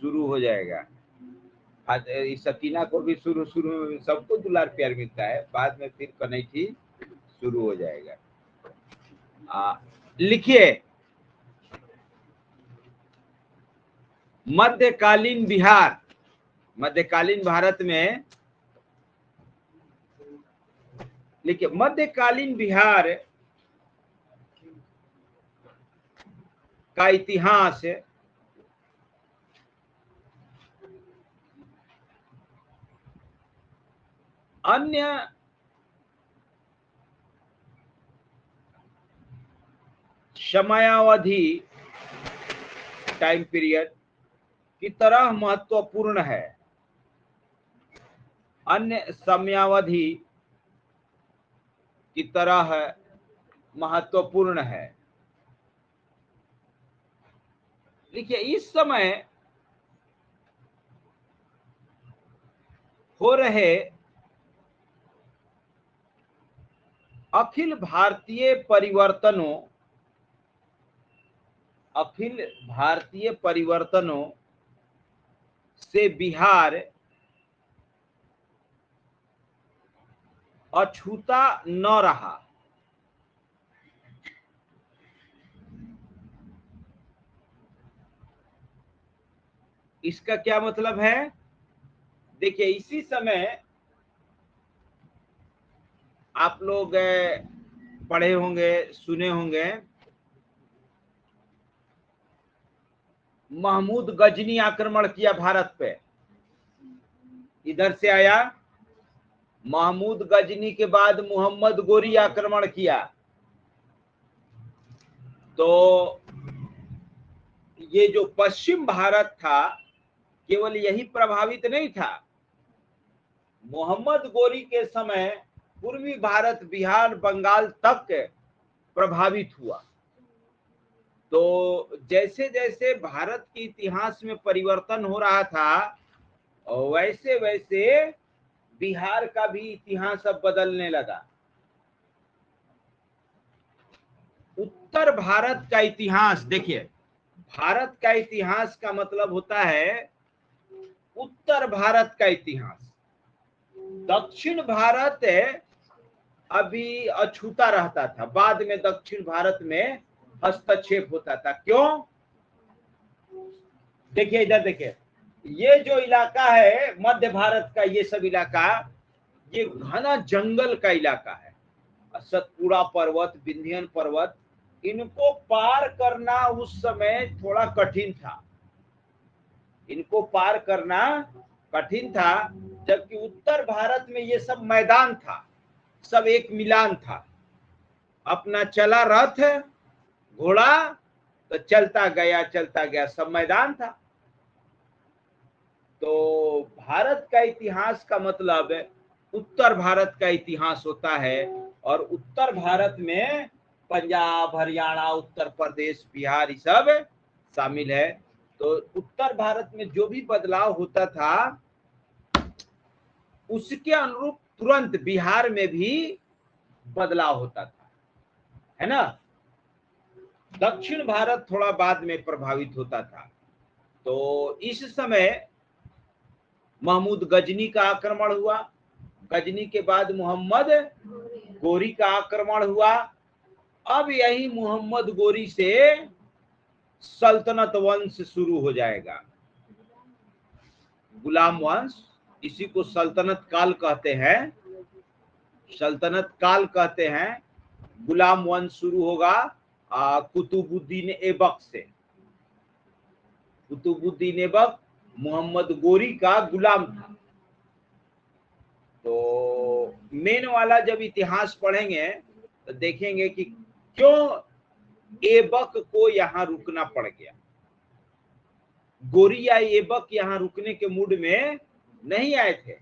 शुरू हो जाएगा। इस सकीना को भी शुरू में सबको दुलार प्यार मिलता है, बाद में फिर कनैठी शुरू हो जाएगा। लिखिए, मध्यकालीन बिहार, मध्यकालीन भारत में लिखिए, मध्यकालीन बिहार का इतिहास अन्य समयावधि टाइम पीरियड की तरह महत्वपूर्ण है। अन्य समयावधि की तरह महत्वपूर्ण है। देखिए, इस समय हो रहे अखिल भारतीय परिवर्तनों से बिहार अछूता न रहा। इसका क्या मतलब है? देखिए, इसी समय आप लोग पढ़े होंगे, सुने होंगे, महमूद गजनी आक्रमण किया भारत पे। इधर से आया, महमूद गजनी के बाद मोहम्मद गोरी आक्रमण किया। तो ये जो पश्चिम भारत था, केवल यही प्रभावित नहीं था। मोहम्मद गोरी के समय पूर्वी भारत, बिहार, बंगाल तक प्रभावित हुआ। तो जैसे जैसे भारत के इतिहास में परिवर्तन हो रहा था, वैसे वैसे बिहार का भी इतिहास अब बदलने लगा। उत्तर भारत का इतिहास देखिए, भारत का इतिहास का मतलब होता है उत्तर भारत का इतिहास। दक्षिण भारत अभी अछूता रहता था, बाद में दक्षिण भारत में हस्तक्षेप होता था। क्यों? देखिए, इधर देखिए, ये जो इलाका है मध्य भारत का, ये सब इलाका, ये घना जंगल का इलाका है। सतपुड़ा पर्वत, विंध्य पर्वत, इनको पार करना उस समय थोड़ा कठिन था। इनको पार करना कठिन था, जबकि उत्तर भारत में ये सब मैदान था, सब एक मिलान था। अपना चला रथ, घोड़ा, तो चलता गया, सब मैदान था। तो भारत का इतिहास का मतलब उत्तर भारत का इतिहास होता है। और उत्तर भारत में पंजाब, हरियाणा, उत्तर प्रदेश, बिहार, ये सब शामिल है। तो उत्तर भारत में जो भी बदलाव होता था, उसके अनुरूप तुरंत बिहार में भी बदलाव होता था, है ना। दक्षिण भारत थोड़ा बाद में प्रभावित होता था। तो इस समय महमूद गजनी का आक्रमण हुआ, गजनी के बाद मोहम्मद गोरी का आक्रमण हुआ। अब यही मोहम्मद गोरी से सल्तनत वंश शुरू हो जाएगा, गुलाम वंश। इसी को सल्तनत काल कहते हैं, सल्तनत काल कहते हैं। गुलाम वंश शुरू होगा कुतुबुद्दीन ऐबक से। कुतुबुद्दीन ऐबक मोहम्मद गोरी का गुलाम था। तो मेन वाला जब इतिहास पढ़ेंगे तो देखेंगे कि क्यों ऐबक को यहां रुकना पड़ गया। गोरी या ऐबक यहां रुकने के मूड में नहीं आए थे,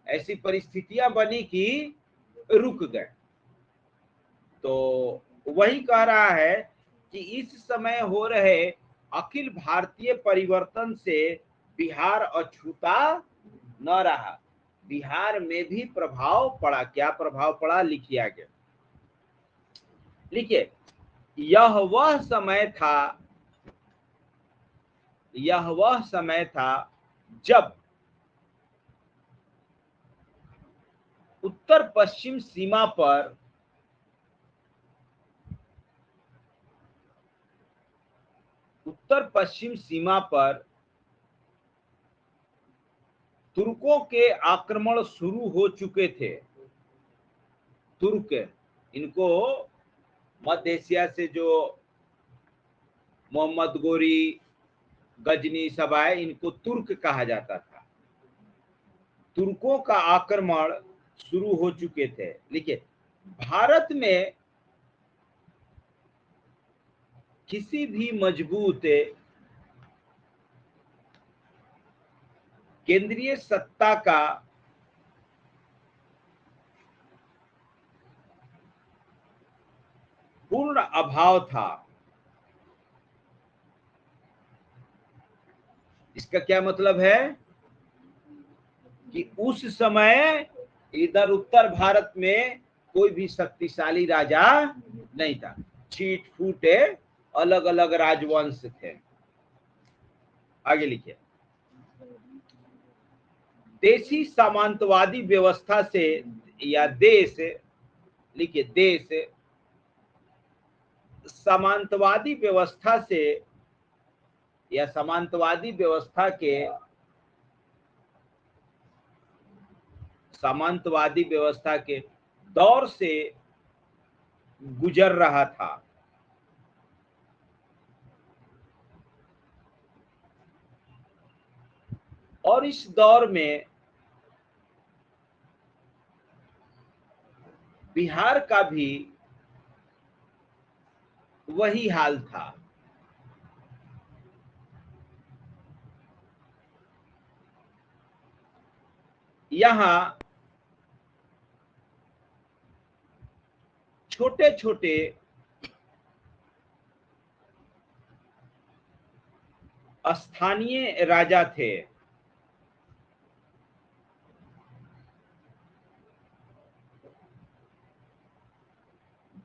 ऐसी परिस्थितियां बनी कि रुक गए। तो वही कह रहा है कि इस समय हो रहे अखिल भारतीय परिवर्तन से बिहार अछूता न रहा। बिहार में भी प्रभाव पड़ा। क्या प्रभाव पड़ा? लिखिए आगे। लिखिए, यह वह समय था, यह वह समय था जब उत्तर पश्चिम सीमा पर तुर्कों के आक्रमण शुरू हो चुके थे। तुर्क, इनको मध्य एशिया से जो मोहम्मद गोरी, गजनी सब आए, इनको तुर्क कहा जाता था। तुर्कों का आक्रमण शुरू हो चुके थे। देखिए, भारत में किसी भी मजबूत केंद्रीय सत्ता का पूर्ण अभाव था। इसका क्या मतलब है कि उस समय इधर उत्तर भारत में कोई भी शक्तिशाली राजा नहीं था। छीट फूट अलग अलग राजवंश थे। आगे लिखिए। देशी सामंतवादी व्यवस्था से या देश, लिखिए देश सामंतवादी व्यवस्था से या सामंतवादी व्यवस्था के दौर से गुजर रहा था। और इस दौर में बिहार का भी वही हाल था। यहाँ छोटे छोटे स्थानीय राजा थे,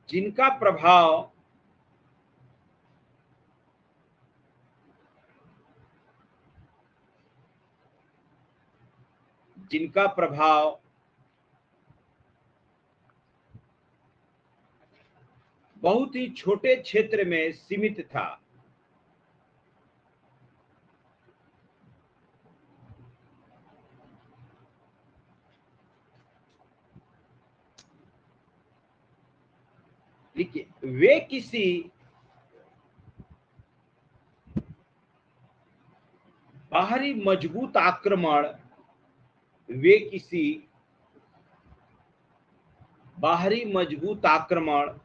जिनका प्रभाव बहुत ही छोटे क्षेत्र में सीमित था। देखिए, वे किसी बाहरी मजबूत आक्रमण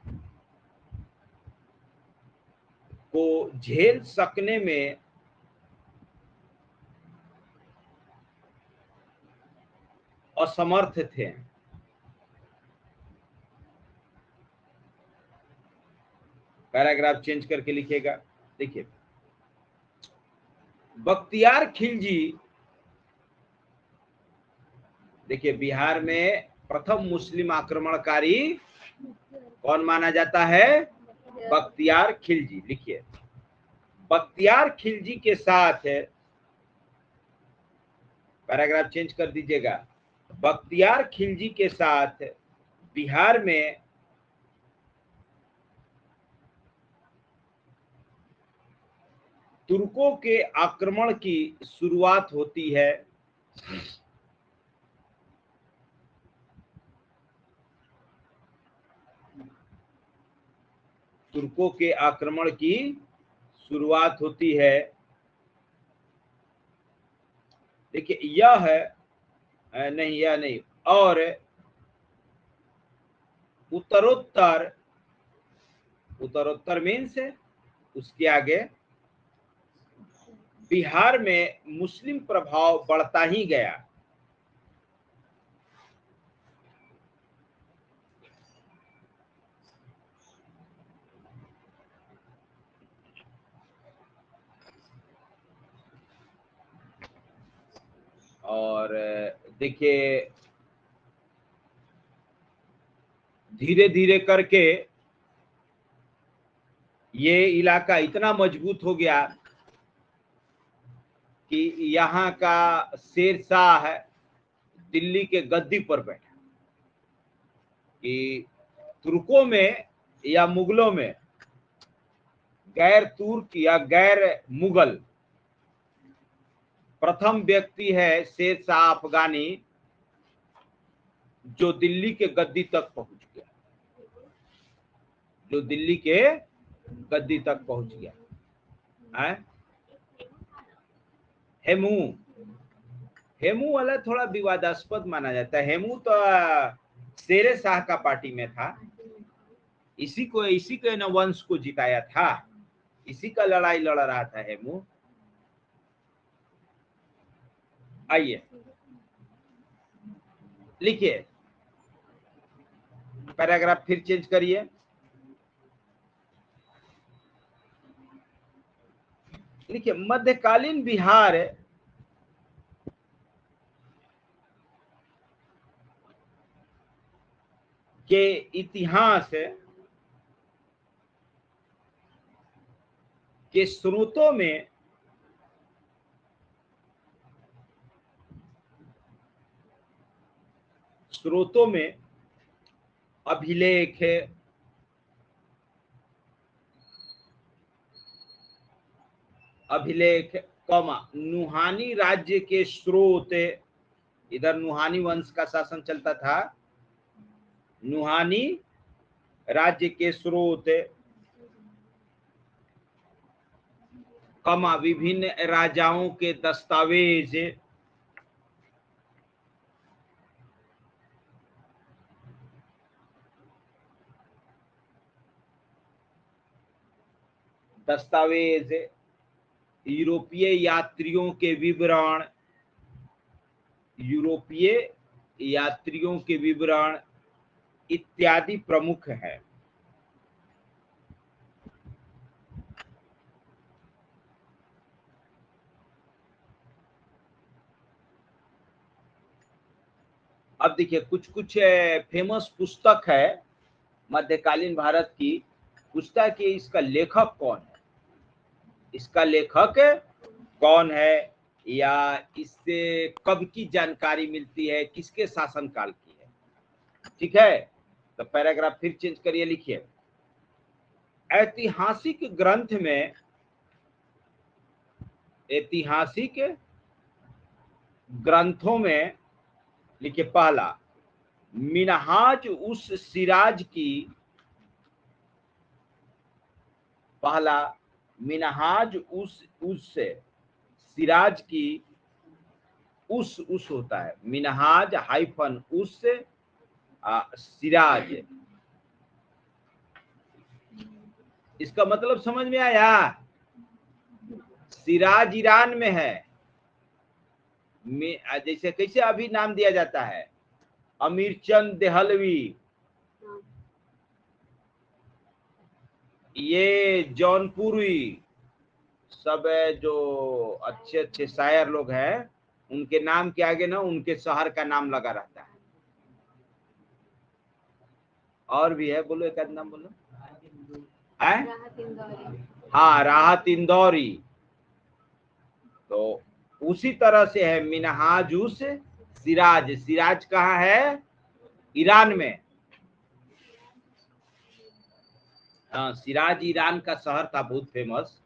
को झेल सकने में असमर्थ थे। पैराग्राफ चेंज करके लिखिएगा। देखिए, बख्तियार खिलजी, देखिए बिहार में प्रथम मुस्लिम आक्रमणकारी कौन माना जाता है? बख्तियार खिलजी। लिखिए, बख्तियार खिलजी के साथ, पैराग्राफ चेंज कर दीजिएगा, बख्तियार खिलजी के साथ बिहार में तुर्कों के आक्रमण की शुरुआत होती है। तुर्कों के आक्रमण की शुरुआत होती है। देखिए, यह नहीं, यह नहीं, और उत्तरोत्तर मीन्स उसके आगे बिहार में मुस्लिम प्रभाव बढ़ता ही गया। और देखिए, धीरे धीरे करके ये इलाका इतना मजबूत हो गया कि यहाँ का शेरशाह दिल्ली के गद्दी पर बैठा, कि तुर्कों में या मुगलों में गैर तुर्क या गैर मुगल प्रथम व्यक्ति है शेरशाह अफगानी जो दिल्ली के गद्दी तक पहुंच गया, जो दिल्ली के गद्दी तक पहुंच गया है। हेमू, हेमू वाला थोड़ा विवादास्पद माना जाता है। हेमू तो शेर शाह का पार्टी में था, इसी के न वंश को जिताया था, इसी का लड़ाई लड़ रहा था हेमू। आइए लिखिए, पैराग्राफ फिर चेंज करिए। लिखिए, मध्यकालीन बिहार के इतिहास के स्रोतों में अभिलेख, नुहानी राज्य के स्रोत, इधर नुहानी वंश का शासन चलता था, नुहानी राज्य के स्रोत, विभिन्न राजाओं के दस्तावेज, यूरोपीय यात्रियों के विवरण इत्यादि प्रमुख है। अब देखिए, कुछ फेमस पुस्तक है मध्यकालीन भारत की, पूछता कि इसका लेखक कौन है, इसका लेखक कौन है, या इससे कब की जानकारी मिलती है, किसके शासनकाल की है। ठीक है, तो पैराग्राफ फिर चेंज करिए, लिखिए, ऐतिहासिक ग्रंथों में लिखिए, पहला मिनहाज उस सिराज की उस होता है, मिनहाज हाइफन उस सिराज, इसका मतलब समझ में आया? सिराज ईरान में है, जैसे कैसे अभी नाम दिया जाता है अमीरचंद देहलवी, ये जौनपुरी, सब जो अच्छे शायर लोग हैं, उनके नाम के आगे ना उनके शहर का नाम लगा रहता है। और भी है, बोलो एक आध नाम बोलो। हाँ, राहत इंदौरी। तो उसी तरह से है मिनहाजुस सिराज। सिराज कहाँ है? ईरान में। हाँ, सिराज ईरान का शहर था, बहुत फेमस।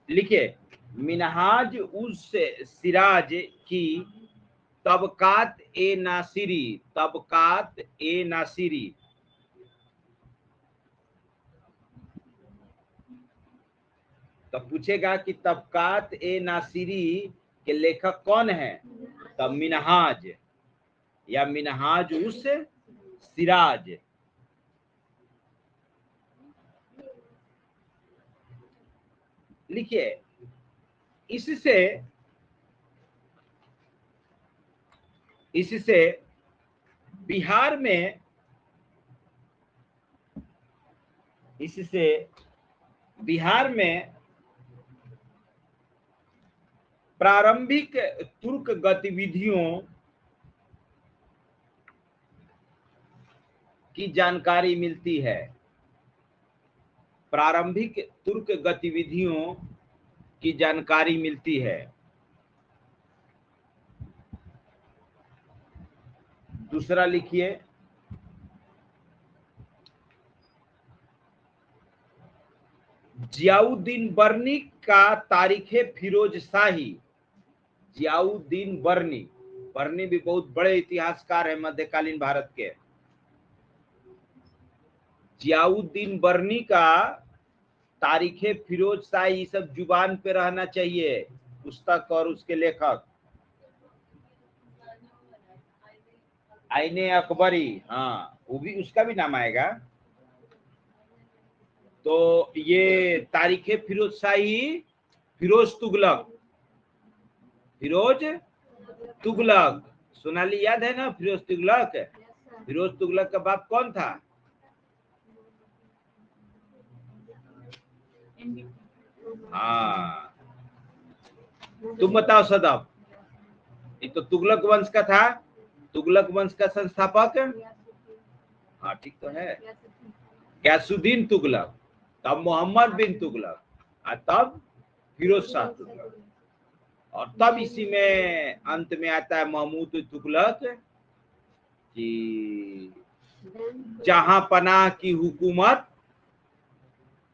लिखिए, मिनहाज उस सिराज की तबकात ए नासिरी, तो पूछेगा कि तबकात ए नासिरी के लेखक कौन है, तब मिनहाज या मिनहाज उस सिराज। लिखिए, इससे बिहार में प्रारंभिक तुर्क गतिविधियों की जानकारी मिलती है। प्रारंभिक तुर्क गतिविधियों की जानकारी मिलती है। दूसरा लिखिए, जियाउद्दीन बर्नी का तारीखे फिरोज शाही। जियाउद्दीन बर्नी, बर्नी भी बहुत बड़े इतिहासकार है मध्यकालीन भारत के। जियाउद्दीन बर्नी का तारीखे फिरोज शाही, ये सब जुबान पे रहना चाहिए, पुस्तक और उसके लेखक। आईने अकबरी, हाँ वो भी, उसका भी नाम आएगा। तो ये तारीखे फिरोज शाही, फिरोज तुगलक, फिरोज तुगलक, सोनाली याद है ना फिरोज तुगलक? फिरोज तुगलक का बाप कौन था? हाँ, तुम बताओ सदाब। ये तो तुगलक वंश का था, तुगलक वंश का संस्थापक। हाँ ठीक तो है, गयासुद्दीन तुगलक, तब मोहम्मद बिन तुगलक, और तब फिरोज शाह तुगलक, और तब इसी में अंत में आता है महमूद तुगलक कि जहां पनाह की हुकूमत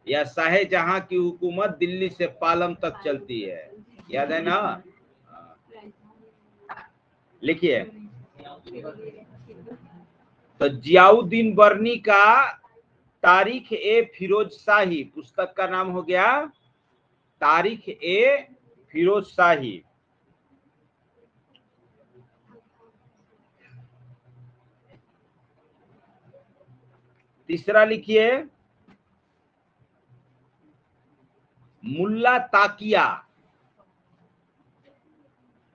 या शाहे जहां की हुकूमत दिल्ली से पालम तक चलती है। याद है ना? लिखिए, तो जियाउद्दीन बर्नी का तारीख ए फिरोज शाही, पुस्तक का नाम हो गया तारीख ए फिरोज शाही। तीसरा लिखिए, मुल्ला ताकिया।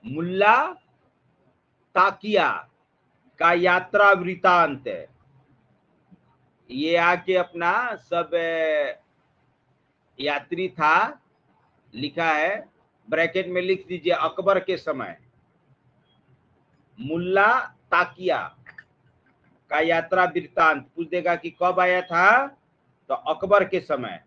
मुल्ला ताकिया का यात्रा वृतांत। ये आके अपना सब यात्री था, लिखा है, ब्रैकेट में लिख दीजिए अकबर के समय। मुल्ला ताकिया का यात्रा वृतांत पूछ देगा कि कब आया था, तो अकबर के समय।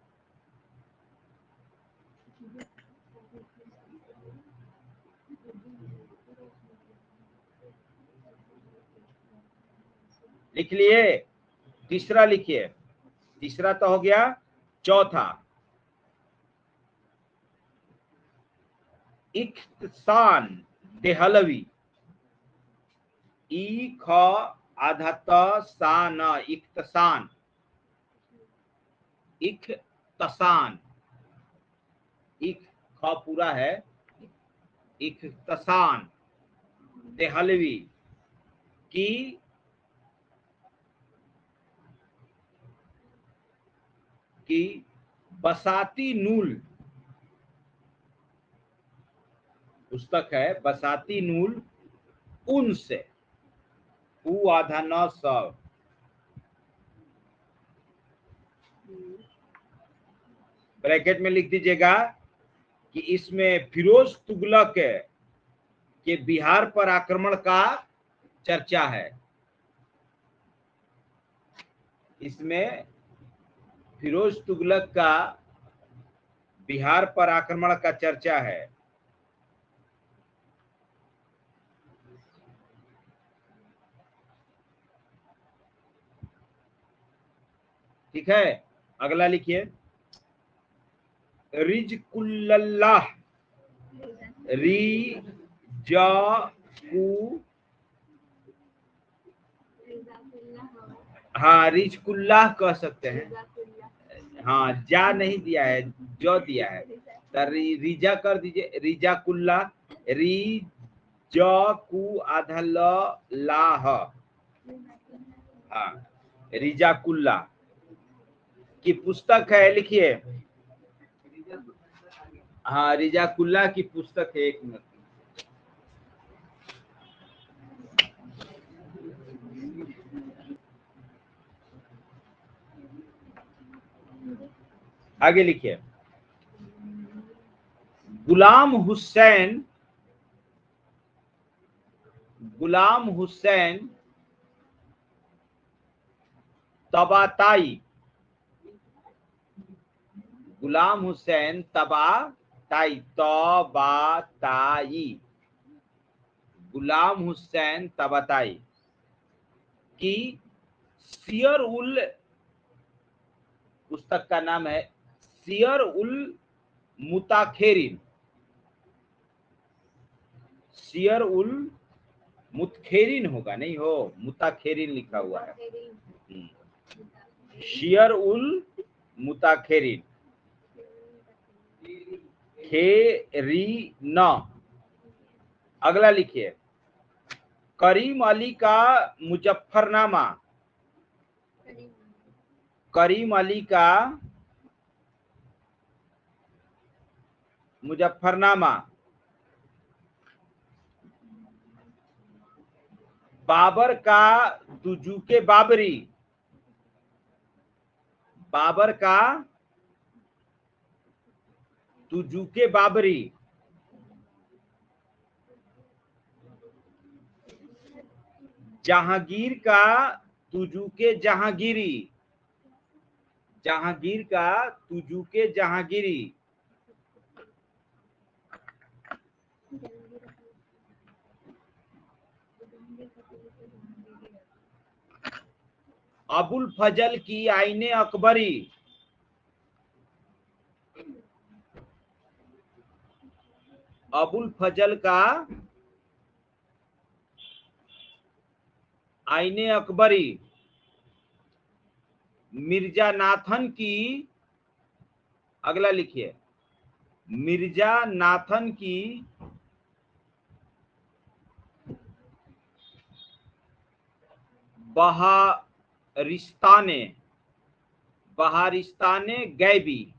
लिख लिए? तीसरा लिखिए, तीसरा तो हो गया। चौथा, इख्तसान देहलवी। ई ख आधा त सा न, इख्तसान, इख्तसान, इख ख पूरा है, इख्तसान देहलवी की बसाती नूल पुस्तक है, बसाती नूल उनसे, ऊ आधा न स, ब्रैकेट में लिख दीजिएगा कि इसमें फिरोज तुगलक के बिहार पर आक्रमण का चर्चा है। इसमें फिरोज तुगलक का बिहार पर आक्रमण का चर्चा है। ठीक है, अगला लिखिए, रिजकुल्लाह, री जा कु, हाँ रिजकुल्लाह कह सकते हैं, हाँ जा नहीं दिया है, जो दिया है, तो रिजा कर दीजिए, रिजाकुल्ला, री ज कु आधा ल लाह, हाँ रिजाकुल्ला की पुस्तक है। लिखिए, हाँ रिजाकुल्ला की पुस्तक है। एक मिनट, आगे लिखिए, गुलाम हुसैन, गुलाम हुसैन तबाताई, गुलाम हुसैन तबाताई ताई, तबाताई, गुलाम हुसैन तबाताई की सियर उल, पुस्तक का नाम है सियर उल मुताखेरिन, सियर उल मुतखेरिन होगा, नहीं हो मुताखेरिन लिखा हुआ है, शियर उल मुताखेरिन खेरीन। अगला लिखिए, करीम अली का मुजफ्फरनामा, करीम अली का मुजफ्फरनामा, बाबर का दुजूके बाबरी, बाबर का तुजुके बाबरी, जहांगीर का तुजुके जहांगीरी, जहांगीर का तुजुके जहांगीरी, अबुल फजल की आईने अकबरी, अबुल फजल का आईने अकबरी, मिर्जा नाथन की, अगला लिखिए, मिर्जा नाथन की बहारिस्ताने, बहारिस्ताने गैबी,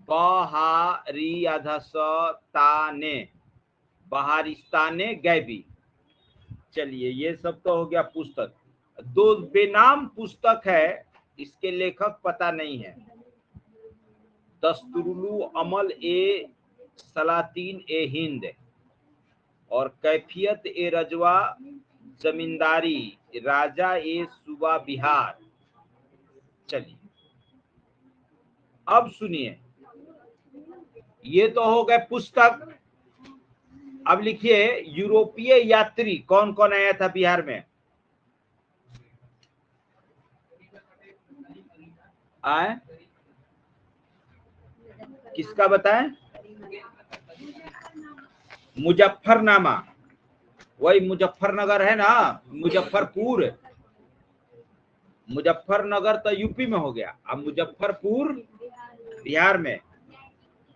बहारिस्ताने, बहारिस्ताने गैबी। चलिए, ये सब तो हो गया पुस्तक। दो बेनाम पुस्तक है, इसके लेखक पता नहीं है, दस्तुरुल अमल ए सलातीन ए हिंद और कैफियत ए रजवा जमींदारी राजा ए सूबा बिहार। चलिए अब सुनिए, ये तो हो गए पुस्तक। अब लिखिए, यूरोपीय यात्री कौन कौन आया था बिहार में? आए, किसका बताएं? मुजफ्फरनामा, वही मुजफ्फरनगर है ना, मुजफ्फरपुर, मुजफ्फरनगर तो यूपी में हो गया, अब मुजफ्फरपुर बिहार में।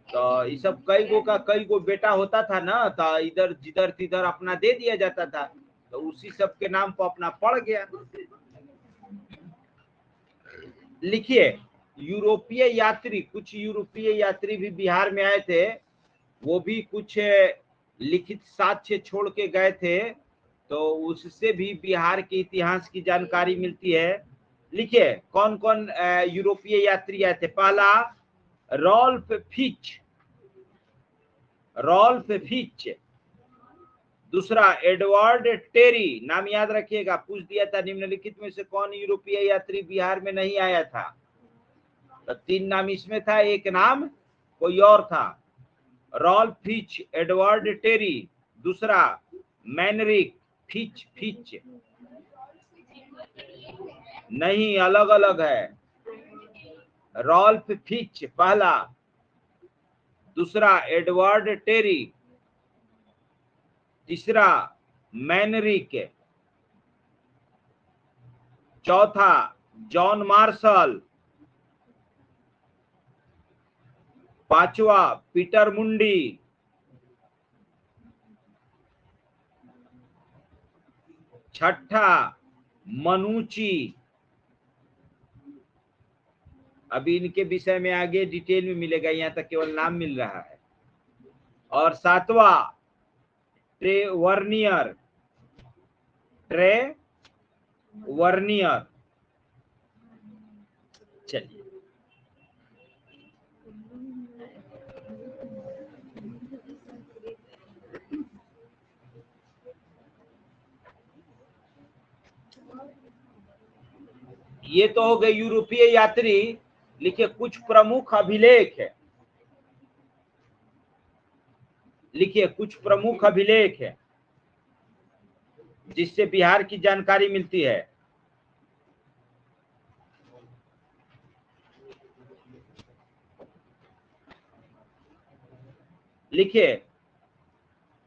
तो ये सब कई गो का कई गो बेटा होता था ना, तो इधर जिधर तिधर अपना दे दिया जाता था, तो उसी सब के नाम पर अपना पड़ गया। लिखिए, यूरोपीय यात्री, कुछ यूरोपीय यात्री भी बिहार में आए थे, वो भी कुछ लिखित साक्ष्य छोड़ के गए थे, तो उससे भी बिहार के इतिहास की जानकारी मिलती है। लिखिए, कौन कौन यूरोपीय यात्री आए थे? पहला रॉल्फ फिच, रॉल्फ फिच। दूसरा एडवर्ड टेरी, नाम याद रखिएगा, पूछ दिया था निम्नलिखित में से कौन यूरोपीय यात्री बिहार में नहीं आया था? तो तीन नाम इसमें था, एक नाम कोई और था, रॉल्फ फिच, एडवर्ड टेरी, दूसरा मैनरिक फिच, फिच नहीं, अलग अलग है। रॉल्फ फिच पहला, दूसरा एडवर्ड टेरी, तीसरा मैनरिक, चौथा जॉन मार्शल, पांचवा पीटर मुंडी, छठा मनुची। अभी इनके विषय में आगे डिटेल में मिलेगा, यहाँ तक केवल नाम मिल रहा है। और सातवां ट्रेवर्नियर, ट्रेवर्नियर। चलिए, ये तो हो गए यूरोपीय यात्री। लिखिए, कुछ प्रमुख अभिलेख है, लिखिए कुछ प्रमुख अभिलेख है जिससे बिहार की जानकारी मिलती है। लिखिए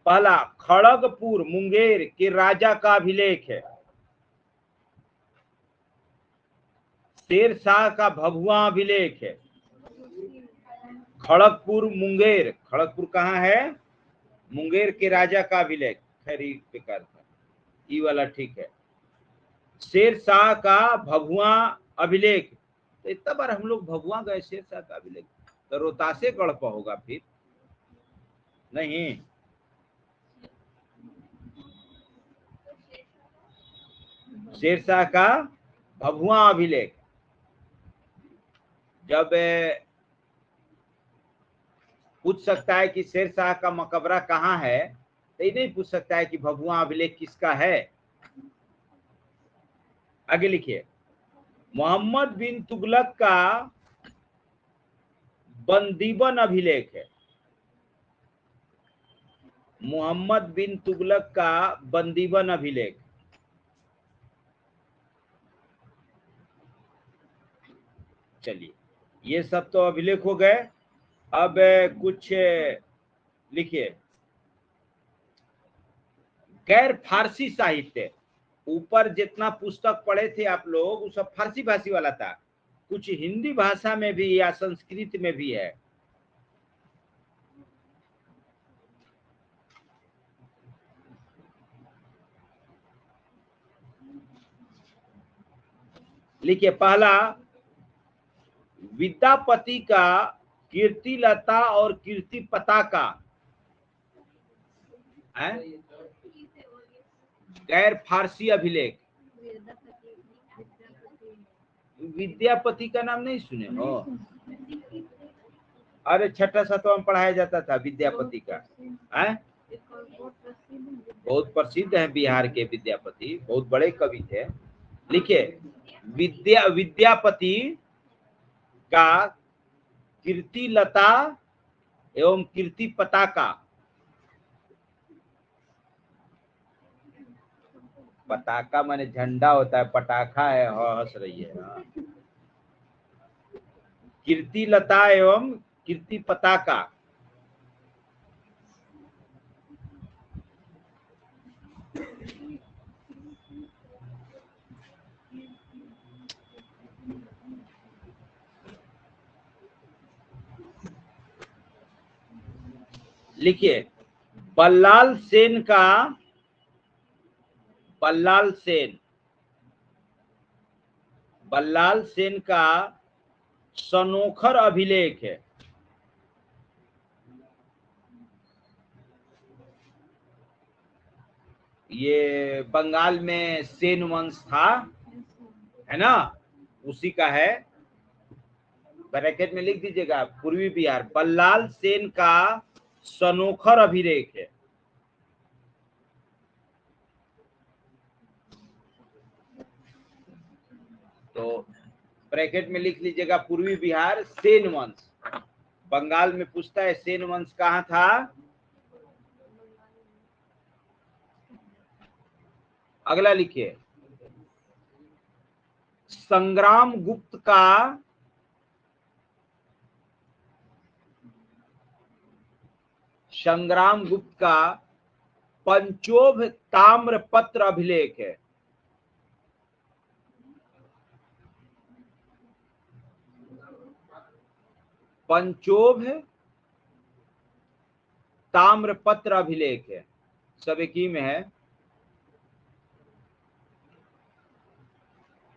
पहला खड़गपुर मुंगेर के राजा का अभिलेख है। शेरशाह का भभुआ अभिलेख है। खड़गपुर मुंगेर, खड़गपुर कहाँ है? मुंगेर के राजा का अभिलेख। खैर बेकार था, ये वाला ठीक है। शेरशाह का भभुआ अभिलेख, तो इतना बार हम लोग भभुआ गए, शेरशाह का अभिलेख तो रोहतासे गढ़ पर होगा फिर नहीं। शेरशाह का भभुआ अभिलेख, जब पूछ सकता है कि शेरशाह का मकबरा कहाँ है, तो ये नहीं पूछ सकता है कि भभुआ अभिलेख किसका है। आगे लिखिए मोहम्मद बिन तुगलक का बंदीबन अभिलेख है। मोहम्मद बिन तुगलक का बंदीबन अभिलेख, चलिए ये सब तो अभिलेख हो गए। अब कुछ लिखिए गैर फारसी साहित्य। ऊपर जितना पुस्तक पढ़े थे आप लोग वो सब फारसी भाषी वाला था, कुछ हिंदी भाषा में भी या संस्कृत में भी है। लिखिए पहला विद्यापति का कीर्ति लता और कीर्ति पताका है, गैर फारसी अभिलेख। विद्यापति का नाम नहीं सुने हो? अरे छठा सातवां में पढ़ाया जाता था विद्यापति का है, बहुत प्रसिद्ध है बिहार के विद्यापति, बहुत बड़े कवि थे। लिखिए विद्यापति का कीर्ति लता एवं कीर्ति पताका। पताका माने झंडा होता है, पटाखा है, हंस रही है। कीर्ति लता एवं कीर्ति पताका, लिखिए बल्लाल सेन का, बल्लाल सेन, बल्लाल सेन का सनोखर अभिलेख है। ये बंगाल में सेन वंश था, है ना, उसी का है। ब्रैकेट में लिख दीजिएगा पूर्वी बिहार, बल्लाल सेन का सनोखर अभिलेख है। तो ब्रैकेट में लिख लीजिएगा पूर्वी बिहार सेन वंश। बंगाल में पूछता है सेन वंश कहाँ था। अगला लिखिए संग्राम गुप्त का, संग्राम गुप्त का पंचोभ ताम्रपत्र अभिलेख है। पंचोभ ताम्रपत्र अभिलेख है, सब एक ही में है।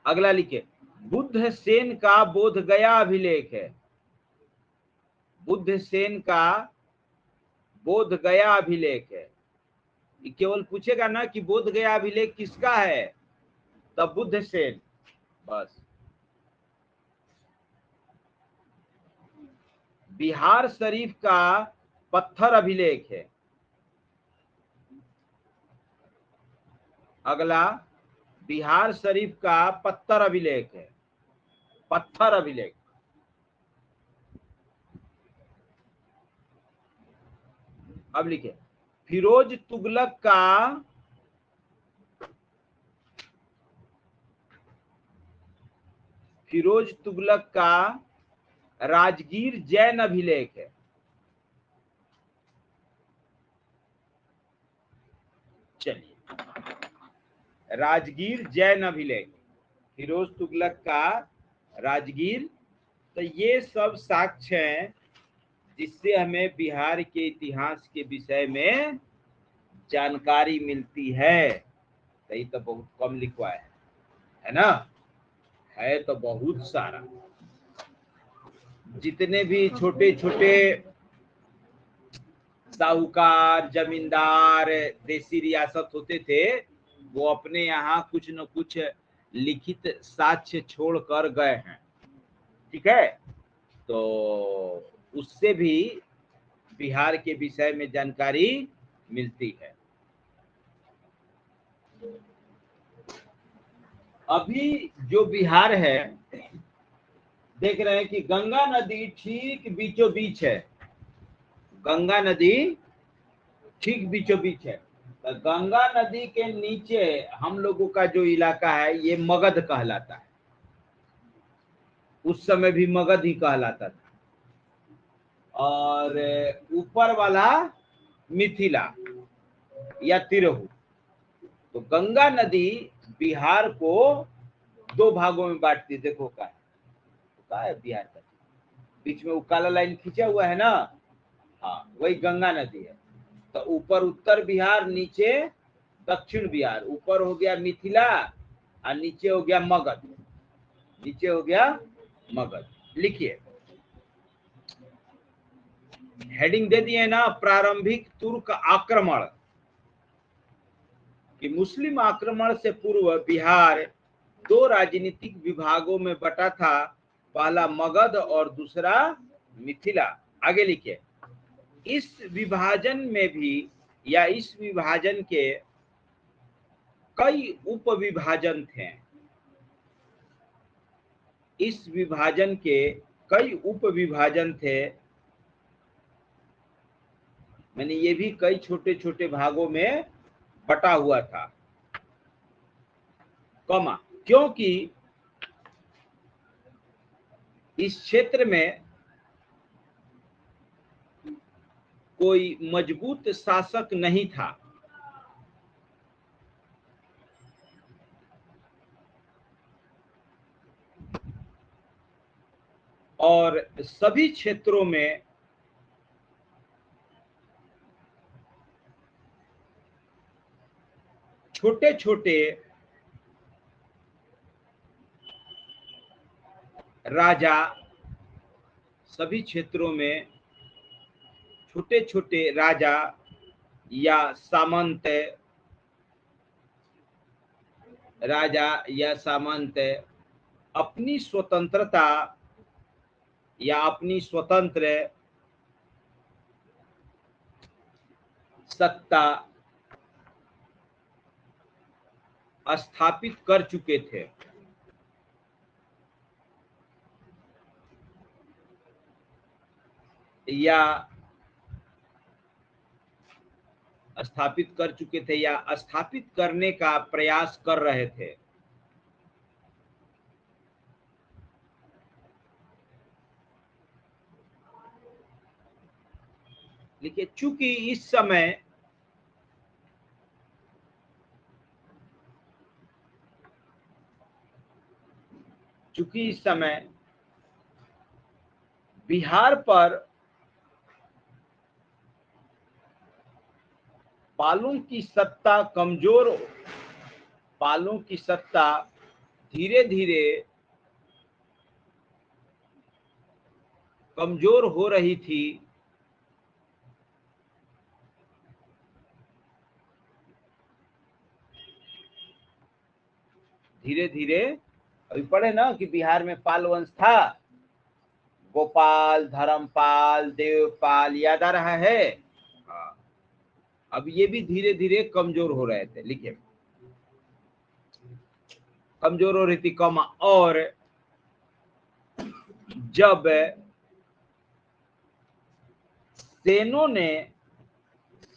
अगला लिखिए बुद्ध सेन का बोध गया अभिलेख है। बुद्ध सेन का बोध गया अभिलेख है। केवल पूछेगा ना कि बोध गया अभिलेख किसका है, तब बुद्ध सेन बस। बिहार शरीफ का पत्थर अभिलेख है। अगला बिहार शरीफ का पत्थर अभिलेख है, पत्थर अभिलेख। अब लिखे फिरोज तुगलक का राजगीर जैन अभिलेख है। चलिए, राजगीर जैन अभिलेख, फिरोज तुगलक का राजगीर, तो ये सब साक्ष्य हैं जिससे हमें बिहार के इतिहास के विषय में जानकारी मिलती है। तो ये तो बहुत कम लिखवा है ना, है तो बहुत सारा। जितने भी छोटे छोटे साहूकार, जमींदार, देसी रियासत होते थे, वो अपने यहाँ कुछ न कुछ लिखित साक्ष्य छोड़ कर गए हैं। ठीक है, तो उससे भी बिहार के विषय में जानकारी मिलती है। अभी जो बिहार है, देख रहे हैं कि गंगा नदी ठीक बीचों बीच है। गंगा नदी ठीक बीचों बीच है। तो गंगा नदी के नीचे हम लोगों का जो इलाका है ये मगध कहलाता है। उस समय भी मगध ही कहलाता था। और ऊपर वाला मिथिला या तिरहु। तो गंगा नदी बिहार को दो भागों में बांटती है। देखो का है बिहार का, बीच में वो काला लाइन खींचा हुआ है ना, हाँ वही गंगा नदी है। तो ऊपर उत्तर बिहार, नीचे दक्षिण बिहार। ऊपर हो गया मिथिला और नीचे हो गया मगध। नीचे हो गया मगध। लिखिए, हेडिंग दे दिए ना, प्रारंभिक तुर्क आक्रमण। कि मुस्लिम आक्रमण से पूर्व बिहार दो राजनीतिक विभागों में बटा था, पहला मगध और दूसरा मिथिला। आगे लिखिए, इस विभाजन में भी या इस विभाजन के कई उपविभाजन थे। इस विभाजन के कई उपविभाजन थे, मैंने ये भी कई छोटे छोटे भागों में बटा हुआ था, कमा, क्योंकि इस क्षेत्र में कोई मजबूत शासक नहीं था। और सभी क्षेत्रों में छोटे छोटे राजा, सभी क्षेत्रों में छोटे छोटे राजा या सामंत, अपनी स्वतंत्रता या अपनी स्वतंत्र सत्ता स्थापित कर चुके थे। या स्थापित करने का प्रयास कर रहे थे। देखिए, चूंकि इस समय बिहार पर पालों की सत्ता धीरे धीरे कमजोर हो रही थी। धीरे धीरे, अभी पढ़े ना कि बिहार में पाल वंश था, गोपाल, धर्मपाल, देवपाल, याद आ रहा है। अब ये भी धीरे धीरे कमजोर हो रहे थे। लिखिए, कमजोर हो रही थी, कमा, और जब सेनों ने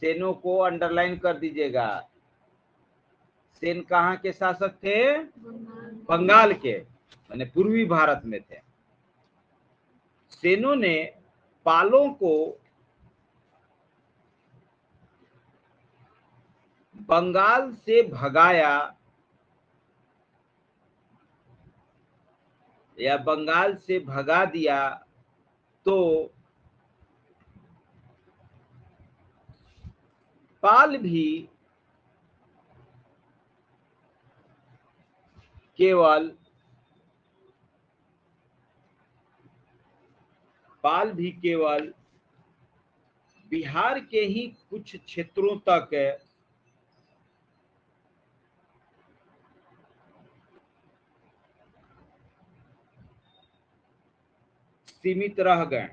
सेनों को अंडरलाइन कर दीजिएगा। सेन कहाँ के शासक थे? बंगाल के, माने पूर्वी भारत में थे। सेनों ने पालों को बंगाल से भगाया या बंगाल से भगा दिया तो पाल भी केवल बिहार के ही कुछ क्षेत्रों तक सीमित रह गए।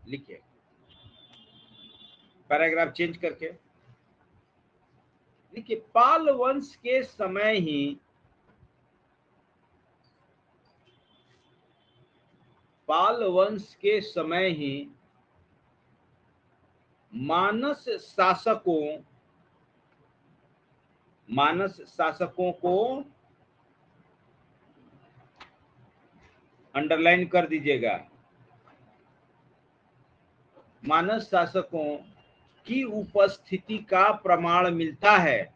लिखिए पैराग्राफ चेंज करके। देखिए, पाल वंश के समय ही मानस शासकों को अंडरलाइन कर दीजिएगा। मानस शासकों की उपस्थिति का प्रमाण मिलता है।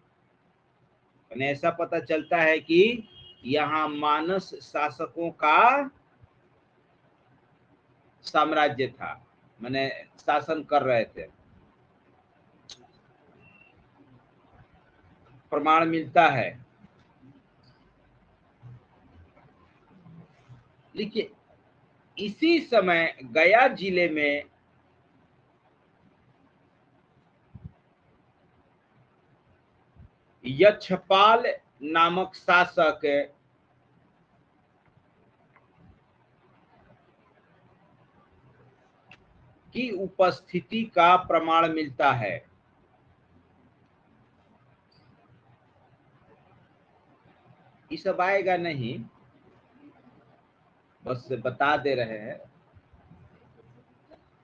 ऐसा पता चलता है कि यहाँ मानस शासकों का साम्राज्य था, माने शासन कर रहे थे, प्रमाण मिलता है। देखिए, इसी समय गया जिले में यक्षपाल नामक शासक की उपस्थिति का प्रमाण मिलता है। ये सब आएगा नहीं, बस बता दे रहे हैं।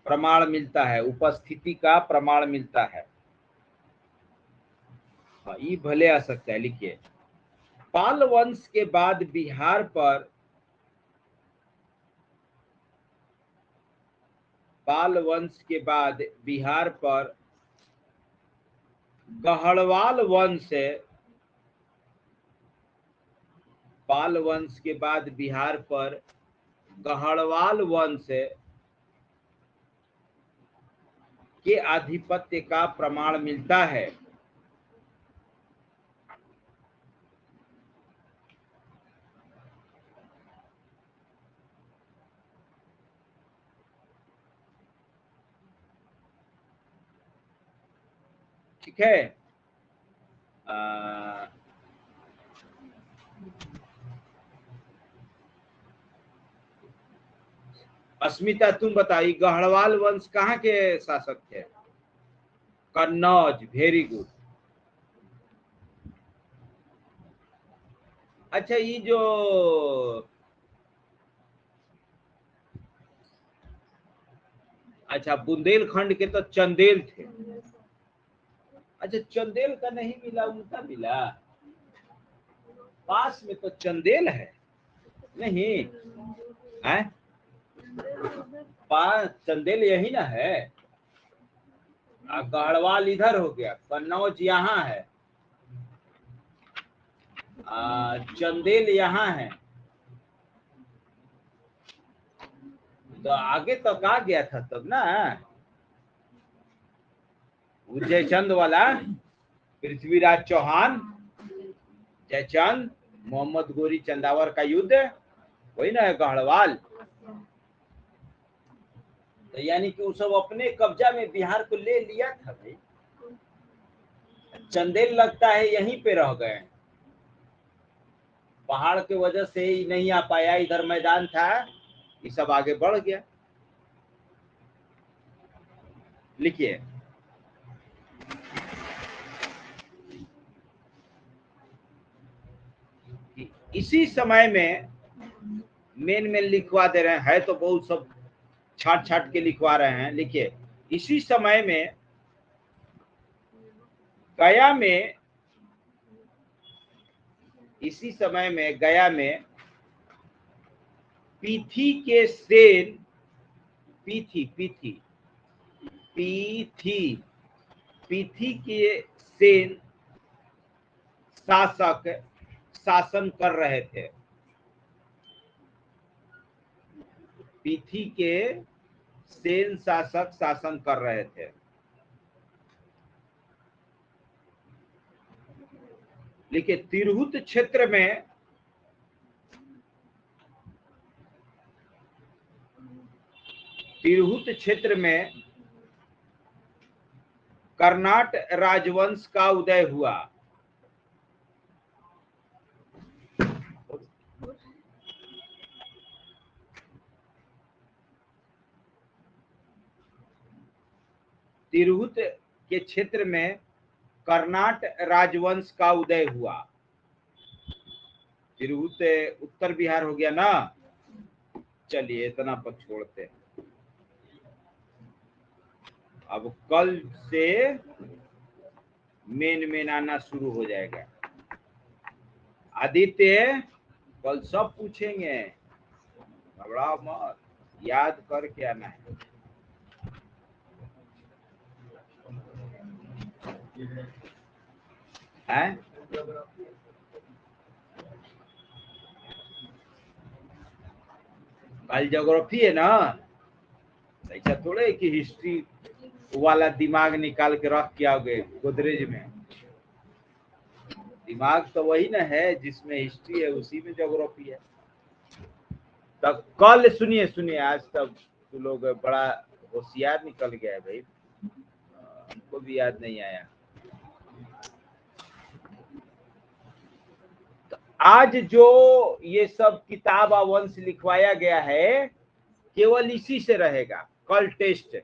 प्रमाण मिलता है, उपस्थिति का प्रमाण मिलता है। हाँ, ये भले आ सकता है। लिखिए, पाल वंश के बाद बिहार पर गढ़वाल वंश पाल वंश के बाद बिहार पर गढ़वाल वंश के आधिपत्य का प्रमाण मिलता है। ठीक है। अस्मिता, तुम बताइए, गढ़वाल वंश कहाँ के शासक थे? कन्नौज। Very good. अच्छा, ये जो बुंदेलखंड के तो चंदेल थे। अच्छा, चंदेल का नहीं मिला, उनका मिला। पास में तो चंदेल है नहीं है? पास चंदेल यही ना है। गढ़वाल इधर हो गया, कन्नौज यहाँ है, चंदेल यहाँ है। तो आगे तो कहा गया था तब ना, जयचंद वाला, पृथ्वीराज चौहान, जयचंद, मोहम्मद गोरी चंदावर का युद्ध, वही ना है गढ़वाल। तो यानी कि वो सब अपने कब्जा में बिहार को ले लिया था भाई। चंदेल लगता है यहीं पे रह गए, पहाड़ के वजह से ही नहीं आ पाया, इधर मैदान था, ये सब आगे बढ़ गया। लिखिए, इसी समय में मेन लिखवा दे रहे हैं, है तो बहुत सब छाट छाट के लिखवा रहे हैं। लिखिए, इसी समय में गया में पीथी के सेन पीथी के सेन शासक शासन कर रहे थे। पीथी के सेन शासक शासन कर रहे थे। देखिए, तिरहुत क्षेत्र में कर्नाट राजवंश का उदय हुआ। तिरहुत के क्षेत्र में कर्नाट राजवंश का उदय हुआ। तिरहुत उत्तर बिहार हो गया ना। चलिए, इतना पर छोड़ते हैं। अब कल से मेन आना शुरू हो जाएगा। आदित्य, कल सब पूछेंगे, घबरा मत, याद करके आना है। कल ज्योग्राफी है ना, ऐसा थोड़े कि हिस्ट्री वाला दिमाग निकाल के रख के आओगे गोदरेज में। दिमाग तो वही ना है जिसमें हिस्ट्री है, उसी में ज्योग्राफी है। तब कल सुनिए, आज तक तो लोग बड़ा होशियार निकल गया है भाई, हमको भी याद नहीं आया। तो आज जो ये सब किताब वंश लिखवाया गया है, केवल इसी से रहेगा। कल टेस्ट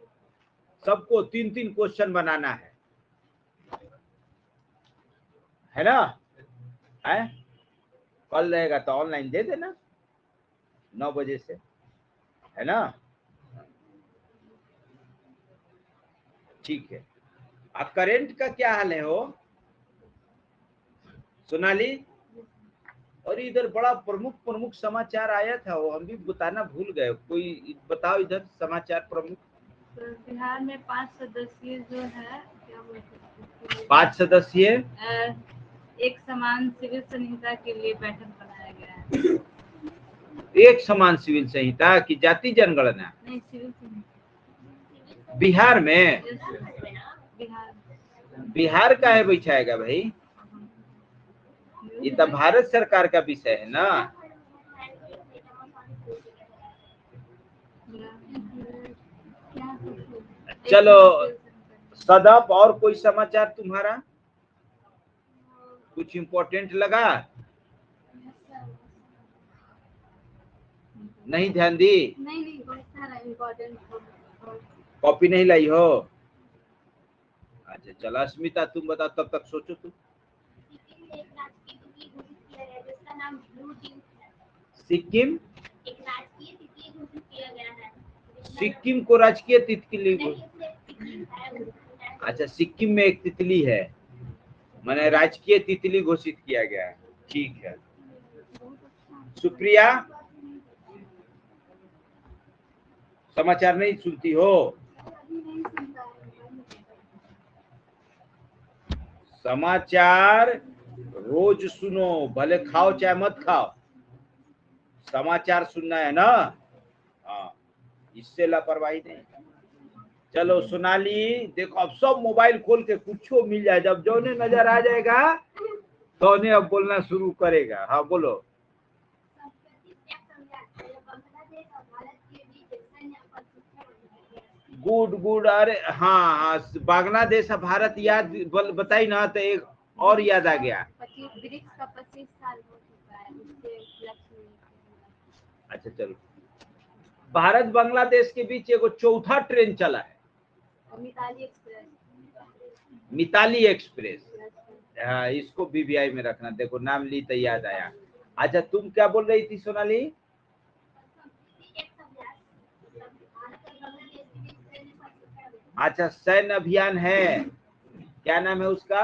सबको 3-3 क्वेश्चन बनाना है ना? है, कल रहेगा तो ऑनलाइन दे देना 9 बजे से, है ना? ठीक है। अब करेंट का क्या हाल है हो सोनाली? और इधर बड़ा प्रमुख समाचार आया था, वो हम भी बताना भूल गए। कोई बताओ इधर समाचार प्रमुख। तो बिहार में 5 सदस्यीय जो है, क्या बोलते हैं, 5 सदस्यीय एक समान सिविल संहिता के लिए बैठक बनाया गया है। एक समान सिविल संहिता की जाति जनगणना? नहीं, सिविल संहिता बिहार में। बिहार का है बिछाएगा भाई, ये तो भारत सरकार का विषय है ना। चलो सदप, और कोई समाचार तुम्हारा कुछ इम्पोर्टेंट लगा? नहीं ध्यान दी? नहीं, बहुत सारा इम्पोर्टेंट। कॉपी नहीं लाई हो? अच्छा चलो, अस्मिता तुम बताओ, तब तक सोचो तुम। सिक्किम एक राजकीय तितली घोषित किया गया है। सिक्किम को राजकीय तितली? अच्छा, सिक्किम में एक तितली है, मैंने राजकीय तितली घोषित किया गया है। ठीक है। सुप्रिया, समाचार नहीं सुनती हो? समाचार रोज सुनो, भले खाओ चाहे मत खाओ, समाचार सुनना है ना। हाँ, इससे लापरवाही नहीं। चलो सोनाली, देखो अब सब मोबाइल खोल के कुछ मिल जाए, जब जो ने नजर आ जाएगा तो ने अब बोलना शुरू करेगा। हाँ बोलो। गुड, अरे हाँ, बांग्लादेश भारत याद बताई ना, तो एक और याद आ गया। ब्रिक्स का 25 साल हो चुका है, उसके उपलक्ष्य में। अच्छा चलो, भारत बांग्लादेश के बीच एगो चौथा ट्रेन चला है, मिताली एक्सप्रेस। हाँ, इसको BBI में रखना। देखो नाम ली तो याद आया। अच्छा, तुम क्या बोल रही थी सोनाली? अच्छा, सैन्य अभियान है, क्या नाम है उसका?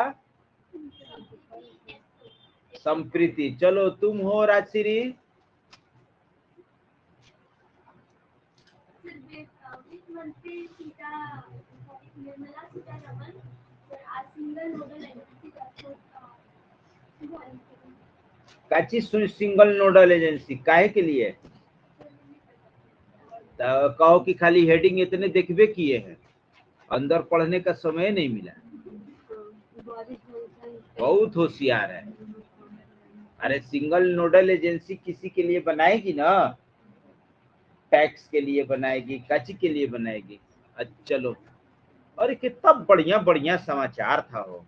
संप्रीति। चलो तुम हो राजश्री? काची सिंगल नोडल एजेंसी काहे के लिए? तो कहो कि खाली हेडिंग इतने देखबे किए हैं, अंदर पढ़ने का समय नहीं मिला। बहुत होशियार है। अरे सिंगल नोडल एजेंसी किसी के लिए बनाएगी ना, टैक्स के लिए बनाएगी, काची के लिए बनाएगी। चलो, अरे कितना बढ़िया बढ़िया समाचार था हो।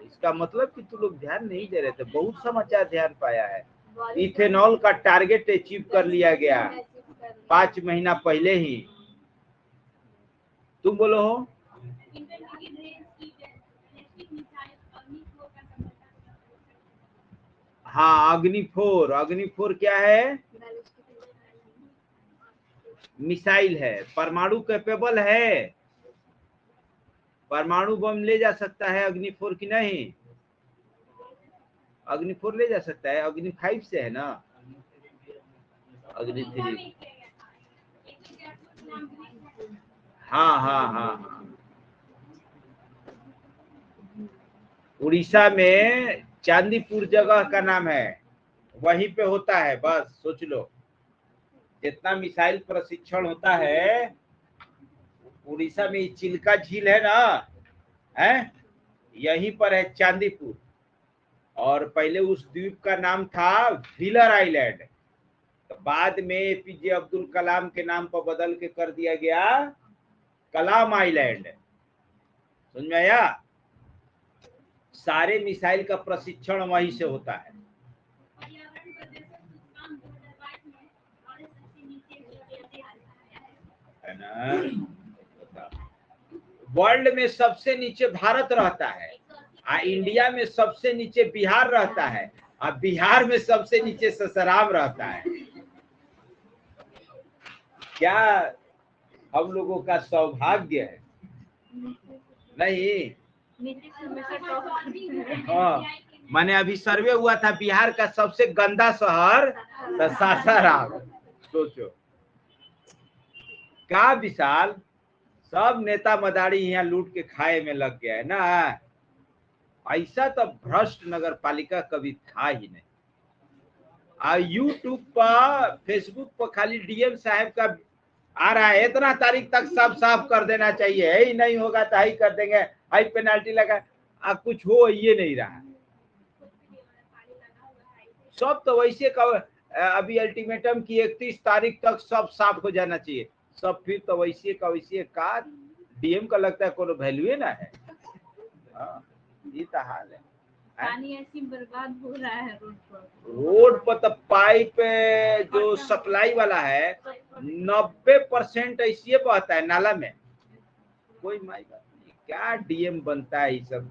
इसका मतलब कि तुम लोग ध्यान नहीं दे रहे थे, बहुत समाचार ध्यान पाया है। इथेनॉल का टारगेट अचीव कर लिया गया 5 महीना पहले ही। तुम बोलो हो। हाँ, अग्नि 4। अग्नि 4 क्या है? मिसाइल है, परमाणु कैपेबल है, परमाणु बम ले जा सकता है अग्नि 4 की नहीं? अग्नि 4 ले जा सकता है, अग्नि 5 से है ना, अग्नि 3। हाँ हाँ हाँ, उड़ीसा में चांदीपुर जगह का नाम है, वहीं पे होता है। बस सोच लो, जितना मिसाइल प्रशिक्षण होता है उड़ीसा में, चिल्का झील है ना, है यहीं पर है चांदीपुर। और पहले उस द्वीप का नाम था व्हीलर आइलैंड, तो बाद में एपीजे अब्दुल कलाम के नाम पर बदल के कर दिया गया कलाम आइलैंड। समझ में आया? सारे मिसाइल का प्रशिक्षण वहीं से होता है ना। वर्ल्ड में सबसे नीचे भारत रहता है, इंडिया में सबसे नीचे बिहार रहता है, और बिहार में सबसे नीचे ससाराम रहता है। क्या हम लोगों का सौभाग्य है नहीं? हाँ, मैंने अभी सर्वे हुआ था, बिहार का सबसे गंदा शहर सासाराम। सोचो क्या विशाल, सब नेता मदारी यहाँ लूट के खाए में लग गया है ना। ऐसा तो भ्रष्ट नगर पालिका कभी था ही नहीं। यूट्यूब पर, फेसबुक पर खाली डीएम साहब का आ रहा है, इतना तारीख तक सब साफ कर देना चाहिए, ही नहीं होगा तो ही कर देंगे, हाई पेनाल्टी लगा। कुछ हो ये नहीं रहा, सब तो वैसे का अभी अल्टीमेटम की 31 तारीख तक सब साफ हो जाना चाहिए, सब फिर तो वैसे का डीएम का लगता है कोनो वैल्यू ना है। ये तो हाल है। पानी ऐसी बर्बाद हो रहा है रोड पर तो पाइप जो सप्लाई वाला है 90% ऐसे बहता है नाला में। कोई माई बात नहीं, क्या डीएम बनता है ये सब।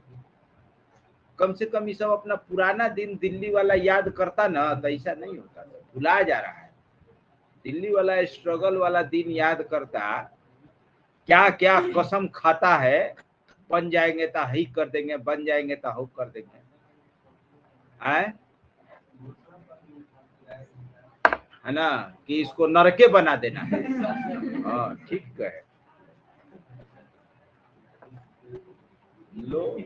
कम से कम ये सब अपना पुराना दिन दिल्ली वाला याद करता ना, तो ऐसा नहीं होता, भुला जा रहा है। दिल्ली वाला स्ट्रगल वाला दिन याद करता, क्या क्या कसम खाता है, बन जाएंगे तो ही कर देंगे, बन जाएंगे तो हो कर देंगे। है ना, कि इसको नरके बना देना है। हाँ ठीक है। लो,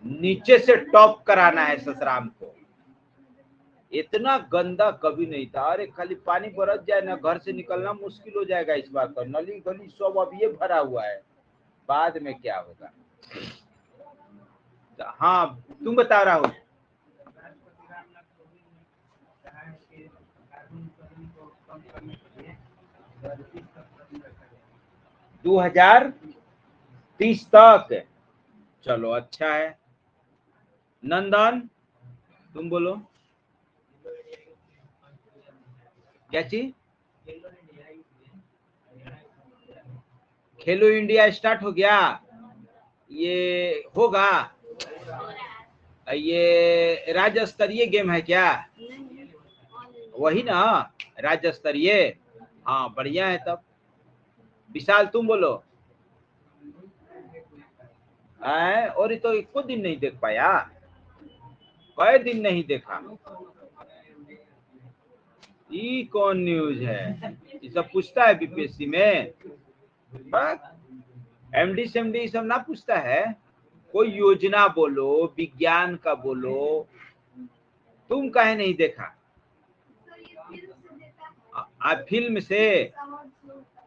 नीचे से टॉप कराना है ससराम को। इतना गंदा कभी नहीं था। अरे खाली पानी बरस जाए ना, घर से निकलना मुश्किल हो जाएगा इस बार तो। नली गली सब अब ये भरा हुआ है, बाद में क्या होगा। हाँ तुम बता रहा हो। दो 2030 तक, चलो अच्छा है। नंदन तुम बोलो क्या चीज? खेलो इंडिया स्टार्ट हो गया, ये होगा ये राज्य स्तरीय गेम है क्या? नहीं, वही ना, राज्य स्तरीय। हाँ बढ़िया है तब। विशाल तुम बोलो। और ये तो एको दिन नहीं देख पाया, कई दिन नहीं देखा। ये कौन न्यूज है? ये सब पूछता है बीपीएससी में? एमडी सेमडी ये सब ना पूछता है। कोई योजना बोलो, विज्ञान का बोलो। तुम काहे नहीं देखा? आप फिल्म से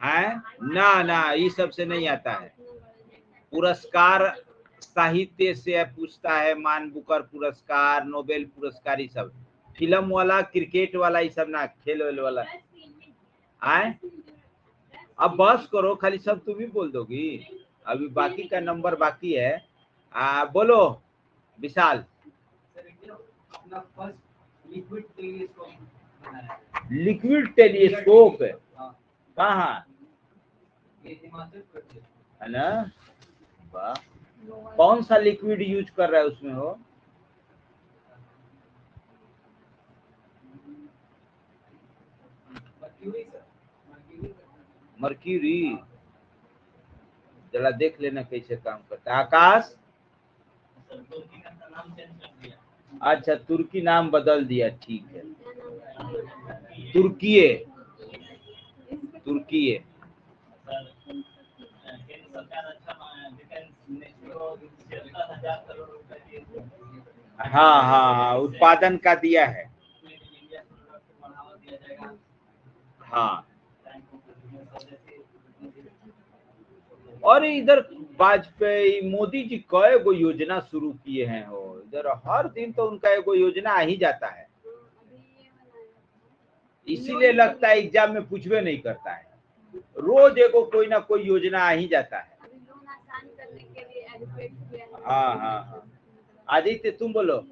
है ना? ना ये सब से नहीं आता है। पुरस्कार साहित्य से पूछता है, मान बुकर पुरस्कार, नोबेल पुरस्कार, ये सब। फिल्म वाला, क्रिकेट वाला ये सब ना, खेल वेल वाला। आए अब बस करो, खाली सब तुम ही बोल दोगी। अभी बाकी का नंबर बाकी है। बोलो विशाल। लिक्विड टेलीस्कोप कहाँ है ना? वाह, कौन सा लिक्विड यूज कर रहा है उसमें हो? मर्क्यूरी। जरा देख लेना कैसे काम करता है। आकाश, अच्छा तुर्की नाम बदल दिया, ठीक है। तुर्कीये, तुर्कीये। हाँ हाँ हाँ, उत्पादन का दिया है। हाँ, और इधर वाजपेयी मोदी जी कई गो योजना शुरू किए हैं हो। इधर हर दिन तो उनका एगो योजना आ ही जाता है, इसीलिए लगता है एग्जाम में पूछबे नहीं करता है। रोज एगो कोई ना कोई योजना आ ही जाता है। हाँ हाँ हाँ। आदित्य तुम बोलो।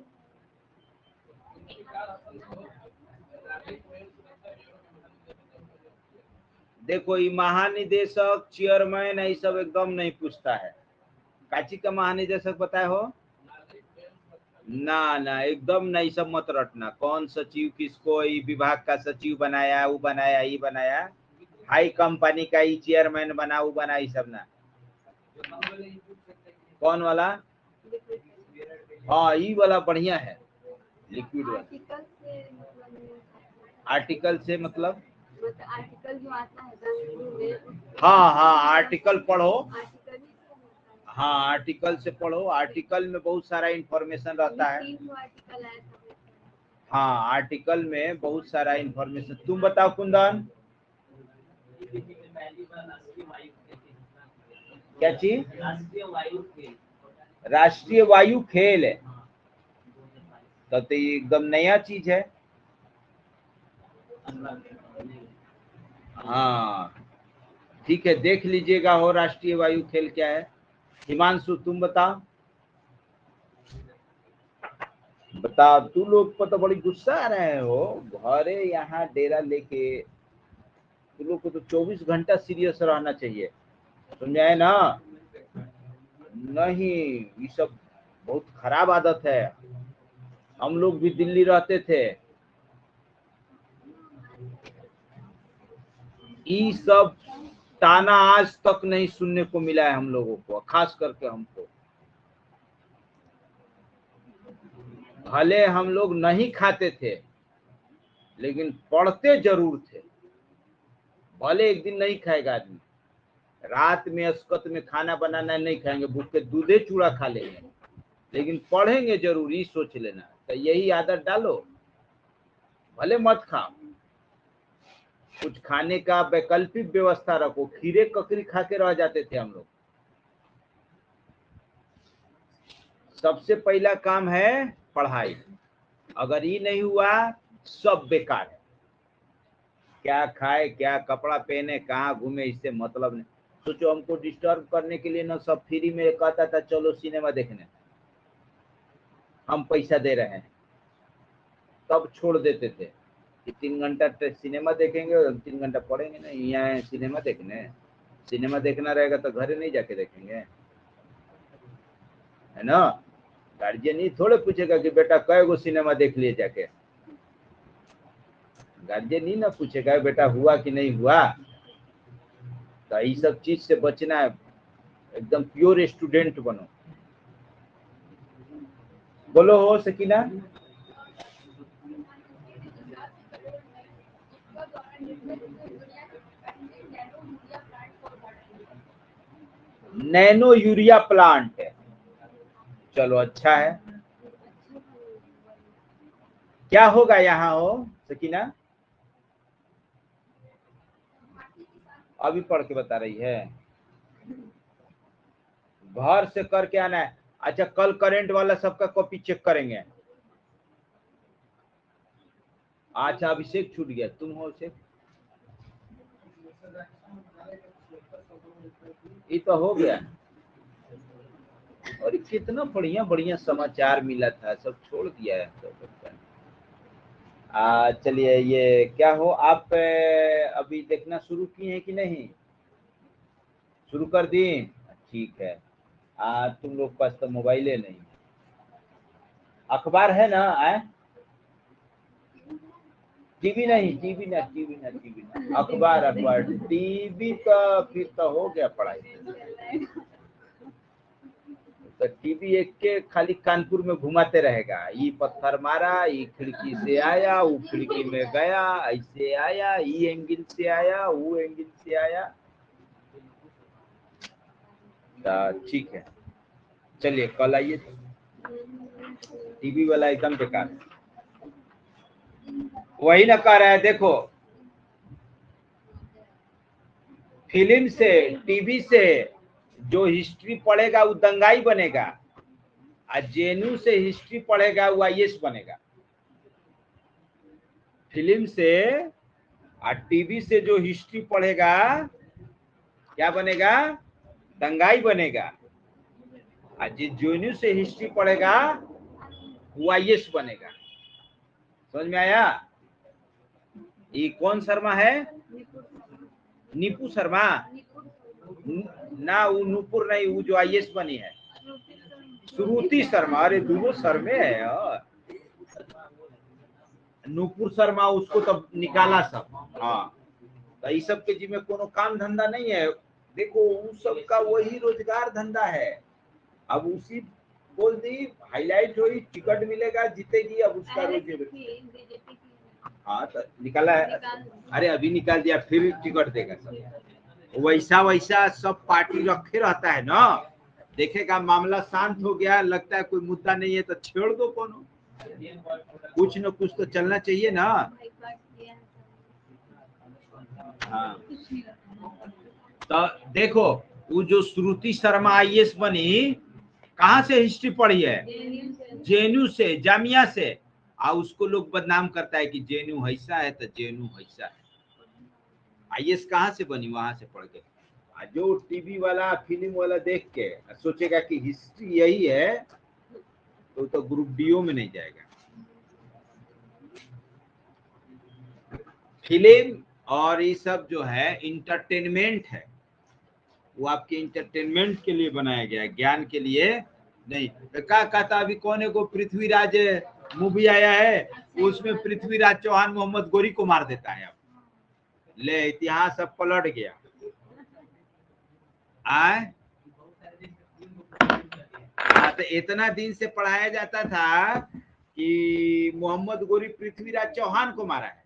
देखो ये महानिदेशक, चेयरमैन, ये सब एकदम नहीं पूछता है। काची का महानिदेशक बताए हो? ना ना, एकदम नहीं, सब मत रटना। कौन सचिव किसको, ये विभाग का सचिव बनाया, वो बनाया, ये बनाया, हाई कंपनी का ये चेयरमैन बना, वो बना, ये सब ना। कौन वाला? हाँ ये वाला बढ़िया है, लिक्विड वाला। आर्टिकल से मतलब आर्टिकल जो आता है, हाँ हाँ आर्टिकल पढ़ो। हाँ आर्टिकल से पढ़ो, आर्टिकल में बहुत सारा इंफॉर्मेशन रहता है। हाँ आर्टिकल में बहुत सारा इंफॉर्मेशन। तुम बताओ कुंदन। क्या चीज? राष्ट्रीय वायु खेल है, तब तो ये एकदम नया चीज है। हाँ ठीक है, देख लीजिएगा हो राष्ट्रीय वायु खेल क्या है। हिमांशु तुम बताओ। बता, तू लोग पर तो बड़ी गुस्सा आ रहे हो। घरे यहाँ डेरा लेके तू लोग को तो 24 घंटा सीरियस रहना चाहिए, समझाए ना? नहीं, ये सब बहुत खराब आदत है। हम लोग भी दिल्ली रहते थे, ये सब ताना आज तक नहीं सुनने को मिला है हम लोगों को, खास करके हमको। भले हम लोग नहीं खाते थे, लेकिन पढ़ते जरूर थे। भले एक दिन नहीं खाएगा आदमी, रात में अस्कत में खाना बनाना नहीं खाएंगे, भूख के दूधे चूड़ा खा लेंगे, लेकिन पढ़ेंगे जरूर, ही सोच लेना। तो यही आदत डालो, भले मत खाओ, कुछ खाने का वैकल्पिक व्यवस्था रखो। खीरे ककड़ी खा के रह जाते थे हम लोग। सबसे पहला काम है पढ़ाई, अगर ये नहीं हुआ सब बेकार है। क्या खाए, क्या कपड़ा पहने, कहाँ घूमे, इससे मतलब नहीं। सोचो हमको डिस्टर्ब करने के लिए ना सब फ्री में कहता था चलो सिनेमा देखने, हम पैसा दे रहे हैं, तब छोड़ देते थे कि 3 घंटा सिनेमा देखेंगे और 3 घंटा पढ़ेंगे। ना यहाँ सिनेमा देखने, सिनेमा देखना रहेगा तो घर नहीं जाके देखेंगे, है ना? गार्जियन ही थोड़े पूछेगा कि बेटा कई गो सिनेमा देख लिए जाके, गार्जियन ही ना पूछेगा बेटा हुआ कि नहीं हुआ। तो ये सब चीज से बचना है, एकदम प्योर स्टूडेंट बनो। बोलो हो सकीना। नैनो यूरिया प्लांट है, चलो अच्छा है। क्या होगा यहाँ हो सकीना? अभी पढ़ के बता रही है, घर से करके आना है। अच्छा कल करंट वाला सबका कॉपी चेक करेंगे। अच्छा अभिषेक छूट गया, तुम हो अभिषेक? ये तो हो गया। और कितना बढ़िया बढ़िया समाचार मिला था, सब छोड़ दिया है सब। चलिए ये क्या हो, आप अभी देखना शुरू किए हैं कि नहीं? शुरू कर दी? ठीक है। तुम लोग पास तो मोबाइले नहीं, अखबार है ना? टीवी नहीं, टीवी ना, अखबार अखबार। टीवी तो फिर तो हो गया पढ़ाई। तो टीवी एक के खाली कानपुर में घुमाते रहेगा, ये पत्थर मारा, ये खिड़की से आया, वो खिड़की में गया, ऐसे आया, ये एंगल से आया, वो एंगल से आया। ठीक है चलिए कल आइए। टीवी वाला एकदम बेकार, वही ना कह रहा है। देखो फिल्म से, टीवी से जो हिस्ट्री पढ़ेगा वो दंगाई बनेगा, और जेएनयू से हिस्ट्री पढ़ेगा वो आईएएस बनेगा। फिल्म से और टीवी से जो हिस्ट्री पढ़ेगा क्या बनेगा? दंगाई बनेगा। और जिस जेएनयू से हिस्ट्री पढ़ेगा वो आईएएस बनेगा। समझ में आया? ये कौन शर्मा है? नीपू शर्मा ना, वो नूपुर नहीं, वो जो आईएएस बनी है श्रुति शर्मा। अरे दोनों शर्मे है यार। नूपुर शर्मा उसको तब निकाला सब। हाँ तो इस सब के जिम्मे कोनो काम धंधा नहीं है। देखो उन सब का वही रोजगार धंधा है। अब उसी बोल दी हाईलाइट हुई, टिकट मिलेगा, जीतेगी, अब उसका रोज। हाँ तो निकाला है। अरे अभी निकाल दिया, फिर टिकट देगा सब। वैसा वैसा सब पार्टी रखे रहता है ना, देखेगा मामला शांत हो गया, लगता है कोई मुद्दा नहीं है तो छेड़ दो कोनो, कुछ न कुछ तो चलना चाहिए ना। हाँ तो देखो वो जो श्रुति शर्मा आईएएस बनी, कहाँ से हिस्ट्री पढ़ी है? जेएनयू से, जामिया से। उसको लोग बदनाम करता है कि जेएनयू ऐसा है तो जेएनयू ऐसा है। आईएएस कहाँ से बनी? वहां से पढ़ के। जो टीवी वाला फिल्म वाला देख के सोचेगा कि हिस्ट्री यही है तो ग्रुप डीओ में नहीं जाएगा। फिल्म और ये सब जो है इंटरटेनमेंट है, वो आपके इंटरटेनमेंट के लिए बनाया गया है, ज्ञान के लिए नहीं। क्या कहता अभी कौन है को पृथ्वीराज मूवी आया है, उसमें पृथ्वीराज चौहान मोहम्मद गोरी को मार देता है। अब ले इतिहास अब पलट गया। तो इतना दिन से पढ़ाया जाता था कि मोहम्मद गोरी पृथ्वीराज चौहान को मारा है,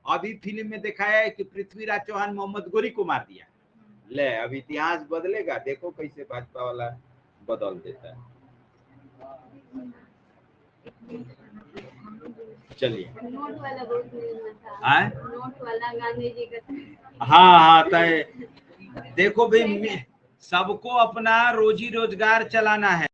अभी फिल्म में दिखाया है कि पृथ्वीराज चौहान मोहम्मद गोरी को मार दिया। ले अब इतिहास बदलेगा, देखो कैसे भाजपा वाला बदल देता है। चलिए नोट वाला बहुत नोट वाला गांधी जी का। हाँ देखो भाई सबको अपना रोजी रोजगार चलाना है।